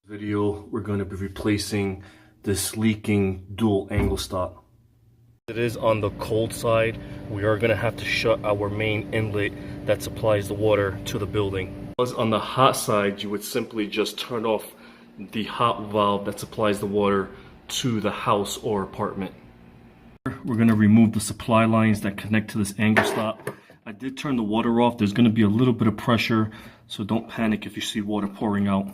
Video, we're going to be replacing this leaking dual angle stop. It is on the cold side. We are going to have to shut our main inlet that supplies the water to the building. On the hot side, you would simply just turn off the hot valve that supplies the water to the house or apartment. We're going to remove the supply lines that connect to this angle stop. I did turn the water off. There's going to be a little bit of pressure, so don't panic if you see water pouring out.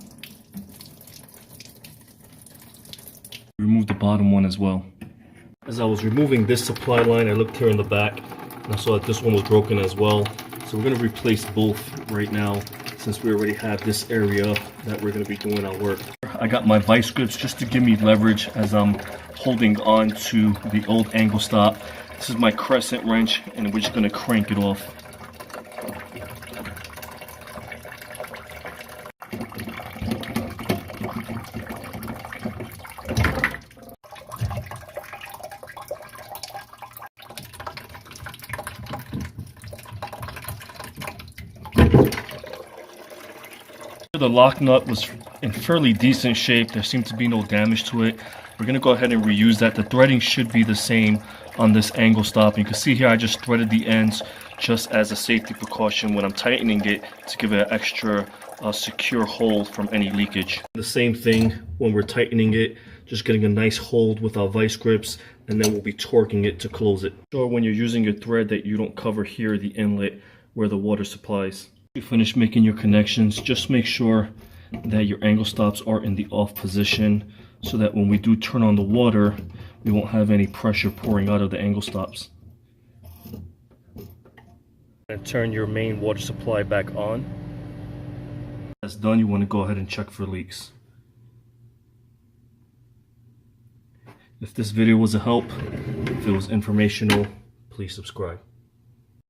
Remove the bottom one as well. As I was removing this supply line, I looked here in the back and I saw that this one was broken as well. So we're going to replace both right now since we already have this area that we're going to be doing our work. I got my vice grips just to give me leverage as I'm holding on to the old angle stop. This is my crescent wrench and we're just going to crank it off. The lock nut was in fairly decent shape. There seemed to be no damage to it. We're going to go ahead and reuse that. The threading should be the same on this angle stop. You can see here I just threaded the ends just as a safety precaution when I'm tightening it to give it an extra secure hold from any leakage. The same thing when we're tightening it, just getting a nice hold with our vice grips, and then we'll be torquing it to close it. Sure, when you're using your thread that you don't cover here the inlet where the water supplies. You finish making your connections, just make sure that your angle stops are in the off position so that when we do turn on the water, we won't have any pressure pouring out of the angle stops. And turn your main water supply back on. That's done, you want to go ahead and check for leaks. If this video was a help, if it was informational, please subscribe.